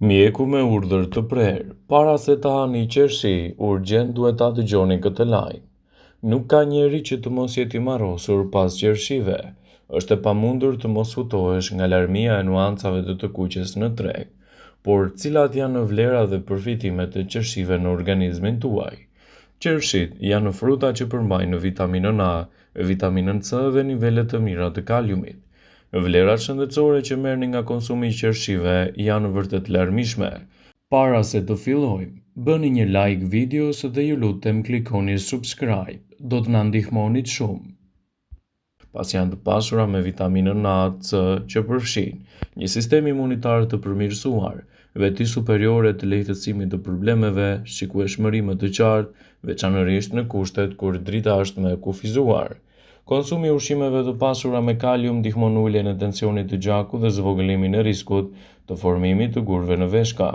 Mjeku me urdhër të prerë, para se ta hani qershi, urgjent duhet ta dëgjoni këtë lajm. Nuk ka njeri që të mos jeti marrosur pas qershive. Është e pamundur të mos hutohesh nga larmia e nuancave të kuqes në treg. Por cilat janë vlerat dhe përfitimet e qershive në organizmin tuaj? Qershit janë fruta që përmbajnë vitaminën A, vitaminën C dhe nivele të mira të kaliumit. Vlerat shëndetësore që merrni nga konsumi i qershive janë vërtet larmishme. Para se të fillojmë, bëni një like videos dhe ju lutem klikoni subscribe, do të na ndihmonit shumë. Pas janë të pasura me vitaminën A, C që përfshin një sistem imunitar të përmirësuar, veti superiore të lehtësimit të problemeve, shikueshmëri më të qartë, veçanërisht në kushtet kur drita është më e kufizuar. Konsumi i ushqimeve të pasura me kalium ndihmon uljen e tensionit të gjakut dhe zvogëlimin e riskut të formimit të gurve në veshka.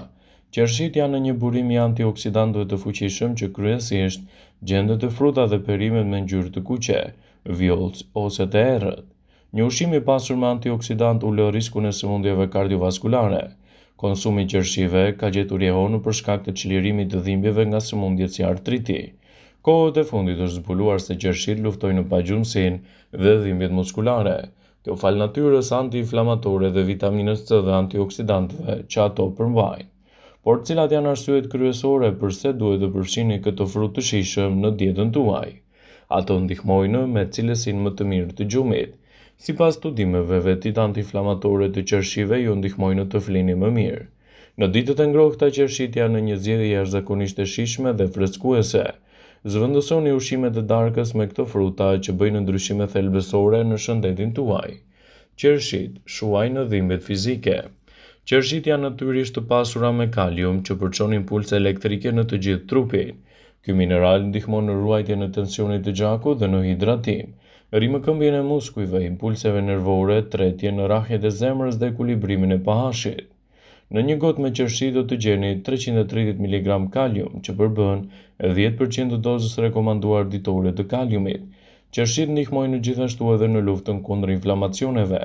Qershit janë një burim i antioksidantëve të fuqishëm që kryesisht gjendet te frutat dhe perimet me ngjyrë të kuqe, vjollc ose të errët. Një ushqim i pasur me antioksidant ulë riskun e sëmundjeve kardiovaskulare. Konsumi i qershive ka gjetur jehonu për shkak të çlirimit të dhimbjeve nga sëmundjet si artriti. Kohët e fundit është zbuluar se qershit luftojnë pagjumsinë dhe dhimbjet muskulare. Kjo fal natyrës anti-inflamatore dhe vitaminës C dhe antioksidantëve që ato përmbajnë. Por cilat janë arsyet kryesore pse duhet të përfshini këtë frutë të shijshëm në dietën tuaj? Ato ndihmojnë me cilësinë më të mirë të gjumit. Sipas studimeve, vetit anti-inflamatore të qershive ju ndihmojnë të flini më mirë. Në ditët e ngrohta qershit janë një zgjedhje jashtëzakonisht e shijshme dhe freskuese. Zëvendësoni ushqimet e darkës me këto fruta që bëjnë ndryshime thelbësore në shëndetin tuaj. Qershit shuajnë dhimbjet fizike. Qershit janë natyrisht të pasura me kalium që përçon impulse elektrike në të gjithë trupin. Ky mineral ndihmon në ruajtjen e tensionit të gjakut dhe në hidratim, rimëkëmbjen e muskujve, impulseve nervore, tretjen, rrahjet e zemrës dhe ekuilibrimin e pH-it. Në një gotë me qershi do të gjeni 330 mg kalium që përbën 10% të dozës rekomanduar ditore të kaliumit. Qershit ndihmojnë gjithashtu edhe në luftën kundër inflamacioneve.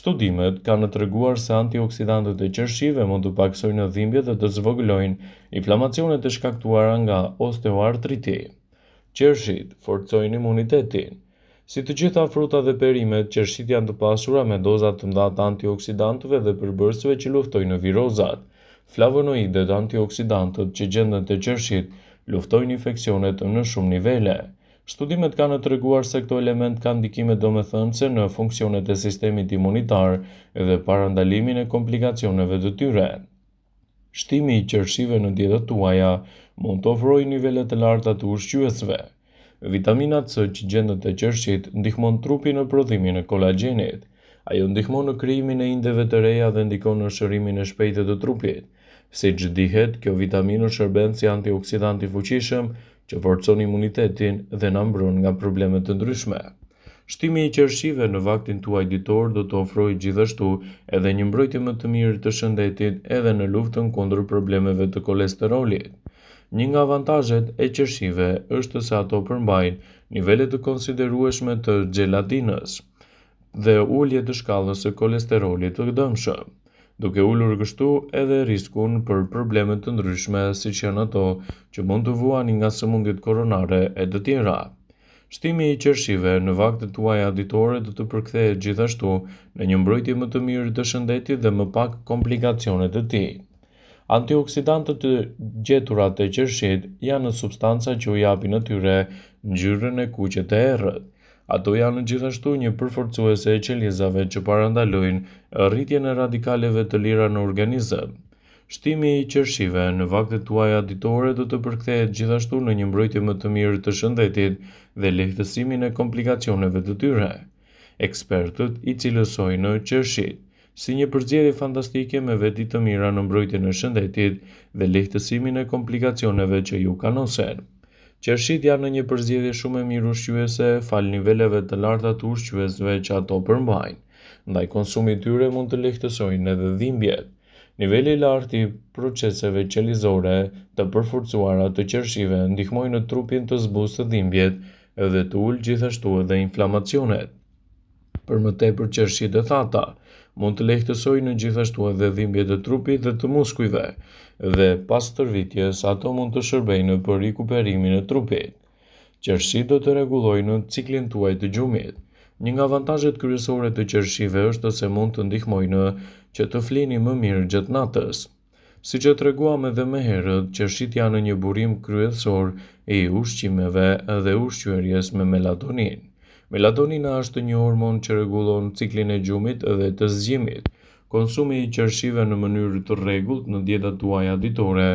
Studimet kanë treguar se antioksidantët e qershive mund të pakisojnë dhimbjet dhe të zvogëlojnë inflamacionet e shkaktuara nga osteoartriti. Qershit forcojnë imunitetin. Si të gjitha frutat dhe perimet, qershit janë të pasura me doza të mëdha të antioksidantëve dhe përbërësve që luftojnë virozat. Flavonoidet, antioksidantët që gjenden te qershit, luftojnë infeksionet në shumë nivele. Studimet kanë treguar se këto element kanë ndikime domethënëse në funksionet e sistemit imunitar dhe parandalimin e komplikacioneve të tyre. Shtimi i qershive në dietat tuaja mund të ofrojë nivele të larta të ushqyesve. Vitamina C që gjendet te qershit ndihmon trupin në prodhimin e kolagjenit. Ajo ndihmon në krijimin e indeve të reja dhe ndikon në shërimin e shpejtë të trupit. Siç dihet, kjo vitaminë shërben si antioksidant i fuqishëm që forcon imunitetin dhe na mbron nga probleme të ndryshme. Shtimi i qershive në vaktin tuaj ditor do të ofrojë gjithashtu edhe një mbrojtje më të mirë të shëndetit edhe në luftën kundër problemeve të kolesterolit. Një nga avantazhet e qershive është se ato përmbajnë nivele të konsiderueshme të xhelatinës dhe ulje të shkallës së kolesterolit të dëmshëm, duke ulur kështu edhe riskun për probleme të ndryshme siç janë ato që mund të vuani nga sëmundjet koronare e të tjera. Shtimi i qershive në vaktet tuaja ditore do të përkthehet gjithashtu në një mbrojtje më të mirë të shëndetit dhe më pak komplikacione të tij. Antioksidantët të gjetura te qershit janë substanca që u japin atyre ngjyrën e kuqe të errët. Ato janë gjithashtu një përforcuese e qelizave që parandalojnë rritjen e radikaleve të lira në organizëm. Shtimi i qershive në vaktet tuaja ditore do të përkthehet gjithashtu në një mbrojtje më të mirë të shëndetit dhe lehtësimin e komplikacioneve të tyre. Ekspertët i cilësojnë qershit si një përzgjedhje fantastike me veti të mira në mbrojtjen e shëndetit dhe lehtësimin e komplikacioneve që ju kanosen. Qershit janë një përzgjedhje shumë e mirë ushqyese fal niveleve të larta të ushqyesve që ato përmbajnë. Ndaj konsumi i tyre mund të lehtësojnë edhe dhimbjet. Niveli i lartë i proceseve qelizore të përforcuara të qershive ndihmojnë trupin të zbusë dhimbjet dhe të ulë gjithashtu edhe inflamacionet. Për më tepër qershit e thata, mund të lehtësojnë gjithashtu edhe dhimbjet e trupit dhe të muskujve, dhe pas tërvitjes ato mund të shërbejnë për rikuperimin e trupit. Qershit do të rregullojnë ciklin tuaj të gjumit. Një nga avantazhet kryesore të qershive është se mund të ndihmojnë që të flini më mirë gjatë natës. Siç e treguam edhe më herët, qershit janë një burim kryesor i ushqimeve dhe ushqyerjes me melatonin. Melatonina është një hormon që rregullon ciklin e gjumit dhe të zgjimit. Konsumi i qershive në mënyrë të rregullt në dietat tuaja ditore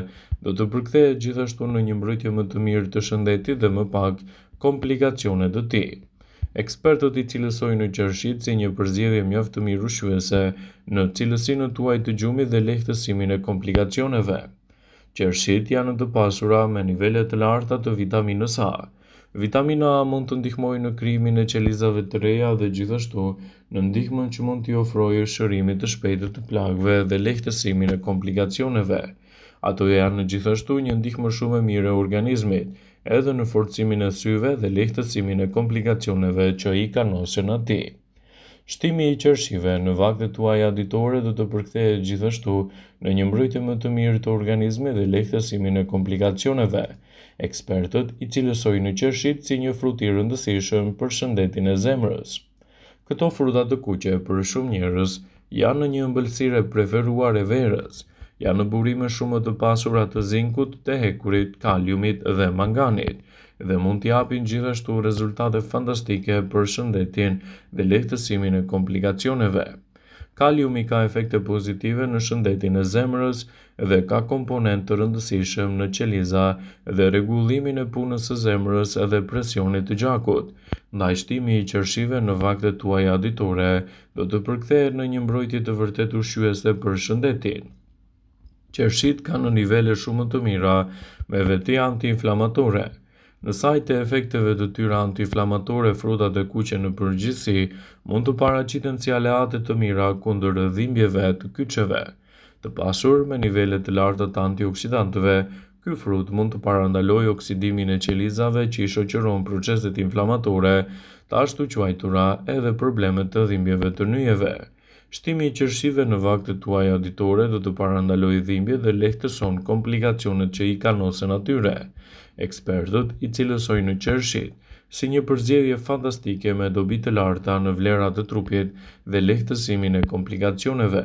do të përkthehet gjithashtu në një mbrojtje më të mirë të shëndetit dhe më pak komplikacione të tij. Ekspertët i cilësojnë qershit si një përzgjedhje mjaft të mirë ushqyese në cilësinë tuaj të gjumit dhe lehtësimin e komplikacioneve. Qershit janë të pasura me nivele të larta të vitaminës A. Vitamina A mund të ndihmojë në krijimin e qelizave të reja dhe gjithashtu në ndihmën që mund t'i ofrojë shërimin të shpejtë të plagëve dhe lehtësimin e komplikacioneve. Ato janë gjithashtu një ndihmë shumë e mirë e organizmit, edhe në forcimin e syve dhe lehtësimin e komplikacioneve që i kanosen atij. Shtimi i qershive në vaktet tuaja ditore do të përkthehet gjithashtu në një mbrojtje më të mirë të organizmit dhe lehtësimin e komplikacioneve. Ekspertët i cilësojnë qershit si një frut i rëndësishëm për shëndetin e zemrës. Këto fruta të kuqe për shumë njerëz janë një ëmbëlsirë e preferuar e verës. Janë burime shumë të pasura të zinkut, të hekurit, kaliumit dhe manganit, dhe mund t'i japin gjithashtu rezultate fantastike për shëndetin dhe lehtësimin e komplikacioneve. Kaliumi ka efekte pozitive në shëndetin e zemrës dhe ka komponent të rëndësishëm në qeliza dhe rregullimin e punës së zemrës dhe presionit të gjakut. Ndaj shtimi i qershive në vaktet tuaja ditore do të përkthehet në një mbrojtje të vërtet ushqyese për shëndetin. Qershit kanë nivele shumë të mira me veti antiinflamatore. Në sajt e efekteve të tyre antiinflamatore, frutat e kuqe në përgjithësi mund të paraqiten si aleate të mira kundër dhimbjeve të kyçeve. Të pasur me nivele të larta të antioksidantëve, ky frut mund të parandalojë oksidimin e qelizave që i shoqëron proceset inflamatore, të ashtu quajtura edhe problemet të dhimbjeve të nyjeve. Shtimi i qershive në vaktet tuaja ditore do të parandalojë dhimbjet dhe lehtëson komplikacionet që i kanosen atyre. Ekspertët i cilësojnë qershit si një përzgjedhje fantastike me dobi të larta në vlerat të trupit dhe lehtësimin e komplikacioneve.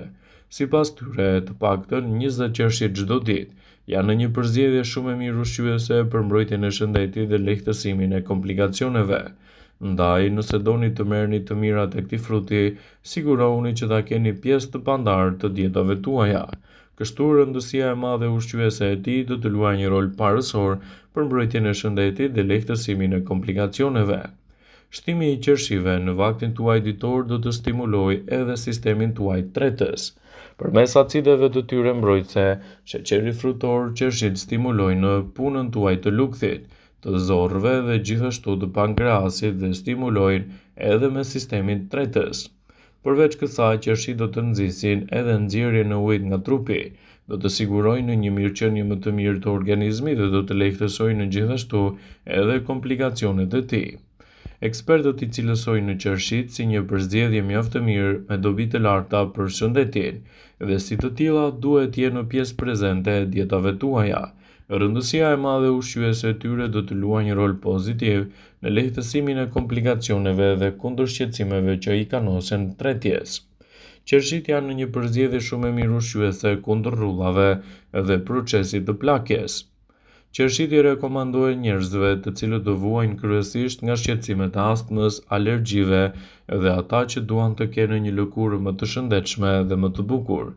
Sipas tyre, të paktën 20 qershit çdo ditë janë një përzgjedhje shumë e mirë ushqyese për mbrojtjen e shëndetit dhe lehtësimin e komplikacioneve. Ndaj, nëse doni të merrni të mirat e këtij fruti, sigurohuni që ta keni pjesë të pandarë të dietave tuaja. Kështu rëndësia e madhe ushqyese e tij do të luajë një rol parësor për mbrojtjen e shëndetit dhe lehtësimin e komplikacioneve. Shtimi i qershive në vaktin tuaj ditor do të stimulojë edhe sistemin tuaj tretës. Përmes acideve të tyre mbrojtëse, sheqeri frutor, qershit stimulojnë punën tuaj të lukthit, të zorrëve dhe gjithashtu të pankreasit dhe stimulojnë edhe me sistemin tretës. Përveç kësaj, qershit do të nxisin edhe nxjerrjen e ujit nga trupi, do të sigurojnë një mirëqenie më të mirë të organizmit dhe do të lehtësojnë gjithashtu edhe komplikacionet e tij. Ekspertët i cilësojnë qershit si një përzgjedhje mjaft të mirë me dobi të larta për shëndetin, dhe si të tilla duhet të jenë pjesë prezente e dietave tuaja. Rëndësia e madhe ushqyese e tyre do të luajë një rol pozitiv në lehtësimin e komplikacioneve dhe kundër shqetësimeve që i kanosen tretjes. Qershit janë një përzgjedhje shumë e mirë ushqyese kundër rrullave dhe procesit të plakjes. Qershit i rekomandohet njerëzve të cilët do vuajnë kryesisht nga shqetësimet e astmës, alergjive dhe ata që duan të kenë një lëkurë më të shëndetshme dhe më të bukur,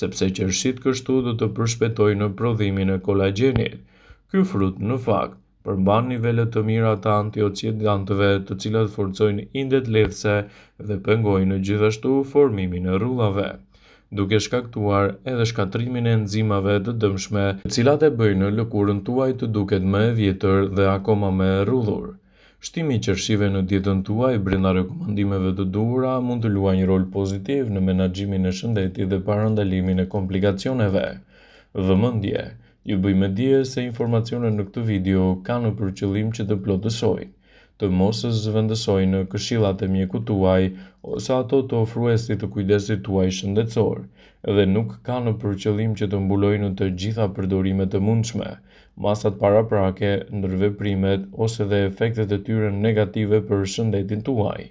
sepse qershit kështu do të përshpejtojnë prodhimin e kolagjenit. Ky frut në fakt përmban nivele të mira të antioksidantëve, të cilat forcojnë indet lehtëse dhe pengojnë gjithashtu formimin e rrullave, duke shkaktuar edhe shkatrimin e enzimave të dëmshme, të cilat e bëjnë lëkurën tuaj të duket më e vjetër dhe akoma më e rrudhur. Shtimi i qershive në dietën tuaj brenda rekomandimeve të duhura mund të luajë një rol pozitiv në menaxhimin e shëndetit dhe parandalimin e komplikacioneve. Vëmendje, ju bëjmë dije se informacionet në këtë video kanë për qëllim që të plotësojnë, të mos zhvendësojnë në këshillat e mjekut tuaj ose ato të ofruesit të kujdesit tuaj shëndetësor, dhe nuk kanë për qëllim që të mbulojnë të gjitha përdorimet e mundshme, masat paraprake, ndërveprimet ose dhe efektet e tyre negative për shëndetin tuaj.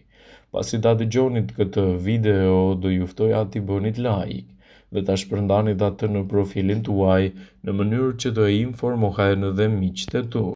Pasi ta dëgjonit këtë video, do ju ftoja t'i bënit like dhe ta shpërndanit atë në profilin tuaj në mënyrë që të informohen edhe miqtë e tu.